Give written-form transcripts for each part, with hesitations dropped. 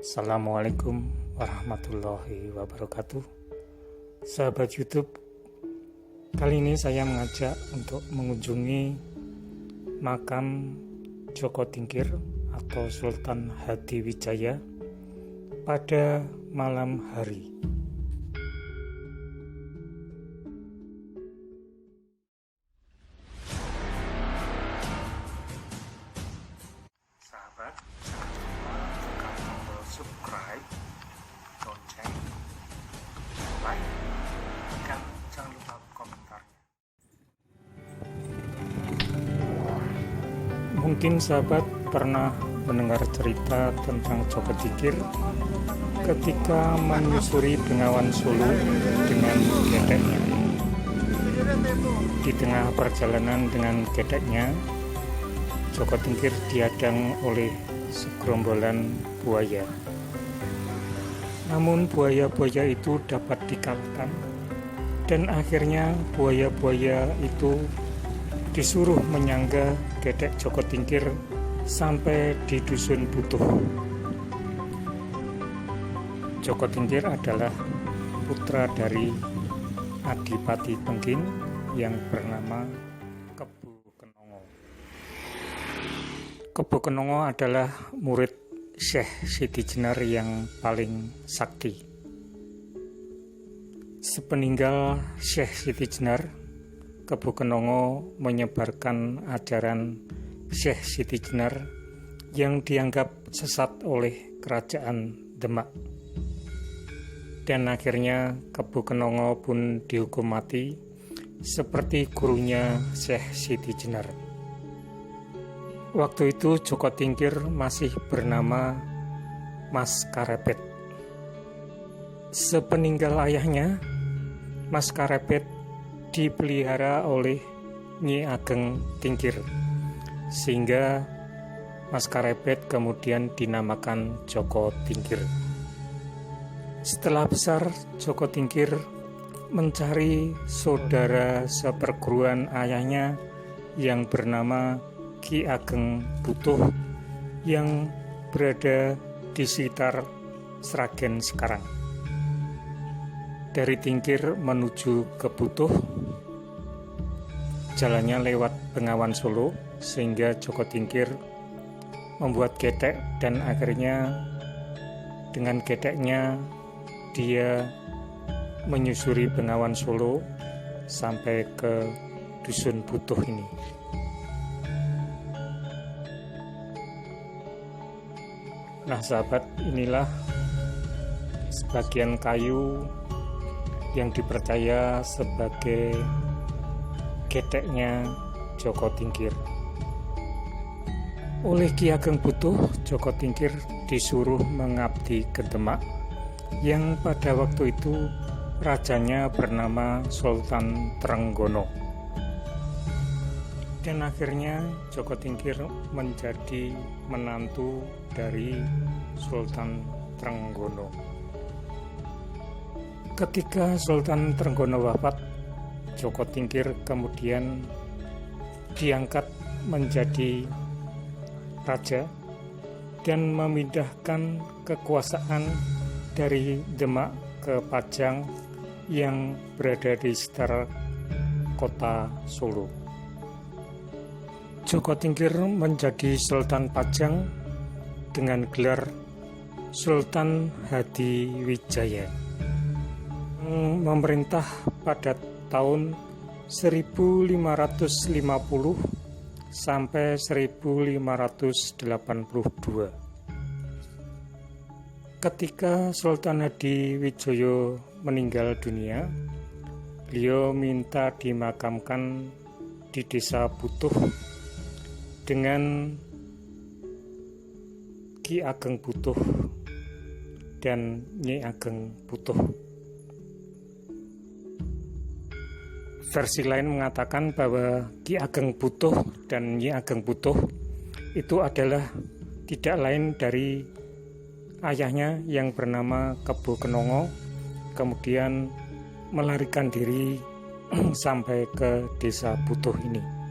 Assalamualaikum warahmatullahi wabarakatuh. Sahabat YouTube, kali ini saya mengajak untuk mengunjungi makam Joko Tingkir atau Sultan Hadiwijaya pada malam hari. Sahabat, tekan tombol subscribe, lonceng, like, dan jangan lupa komentar. Mungkin sahabat pernah mendengar cerita tentang Joko Tingkir ketika menyusuri Bengawan Solo dengan gedeknya. Di tengah perjalanan dengan gedeknya, Joko Tingkir dihadang oleh segerombolan buaya. Namun buaya-buaya itu dapat dikalahkan dan akhirnya buaya-buaya itu disuruh menyangga gedek Joko Tingkir sampai di Dusun Butuh. Joko Tingkir adalah putra dari Adipati Pengging yang bernama Kebo Kenongo. Kebo Kenongo adalah murid Syekh Siti Jenar yang paling sakti. Sepeninggal Syekh Siti Jenar, Kebo Kenongo menyebarkan ajaran Syekh Siti Jenar yang dianggap sesat oleh kerajaan Demak. Dan akhirnya Kebo Kenongo pun dihukum mati seperti gurunya Syekh Siti Jenar. Waktu itu Joko Tingkir masih bernama Mas Karepet. Sepeninggal ayahnya, Mas Karepet dipelihara oleh Nyi Ageng Tingkir, sehingga Mas Karepet kemudian dinamakan Joko Tingkir. Setelah besar, Joko Tingkir mencari saudara seperguruan ayahnya yang bernama Ki Ageng Butuh yang berada di sekitar Sragen sekarang. Dari Tingkir menuju ke Butuh, jalannya lewat Bengawan Solo, sehingga Joko Tingkir membuat gedek dan akhirnya dengan gedeknya dia menyusuri Bengawan Solo sampai ke Dusun Butuh ini. Nah sahabat, inilah sebagian kayu yang dipercaya sebagai gedeknya Joko Tingkir. Oleh Ki Ageng Butuh, Joko Tingkir disuruh mengabdi ke Demak yang pada waktu itu rajanya bernama Sultan Trenggono. Dan akhirnya Joko Tingkir menjadi menantu dari Sultan Trenggono. Ketika Sultan Trenggono wafat, Joko Tingkir kemudian diangkat menjadi raja dan memindahkan kekuasaan dari Demak ke Pajang yang berada di sekitar kota Solo. Joko Tingkir menjadi Sultan Pajang dengan gelar Sultan Hadiwijaya. Memerintah pada tahun 1550 sampai 1582. Ketika Sultan Hadiwijaya meninggal dunia, beliau minta dimakamkan di Desa Butuh dengan Ki Ageng Butuh dan Nyi Ageng Butuh. Versi lain mengatakan bahwa Ki Ageng Butuh dan Nyi Ageng Butuh itu adalah tidak lain dari ayahnya yang bernama Kebo Kenongo, kemudian melarikan diri sampai ke Desa Butuh ini.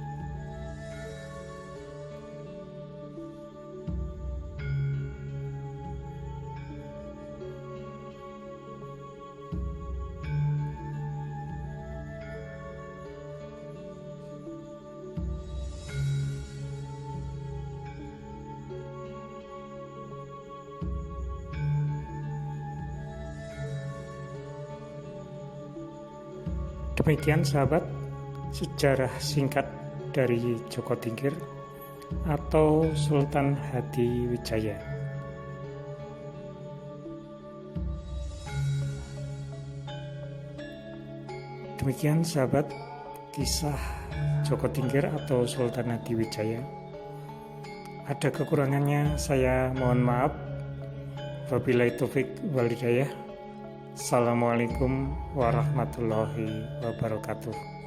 Demikian sahabat, sejarah singkat dari Joko Tingkir atau Sultan Hadiwijaya. Demikian sahabat, kisah Joko Tingkir atau Sultan Hadiwijaya. Ada kekurangannya, saya mohon maaf. Wabillahi taufik wal hidayah. Assalamualaikum warahmatullahi wabarakatuh.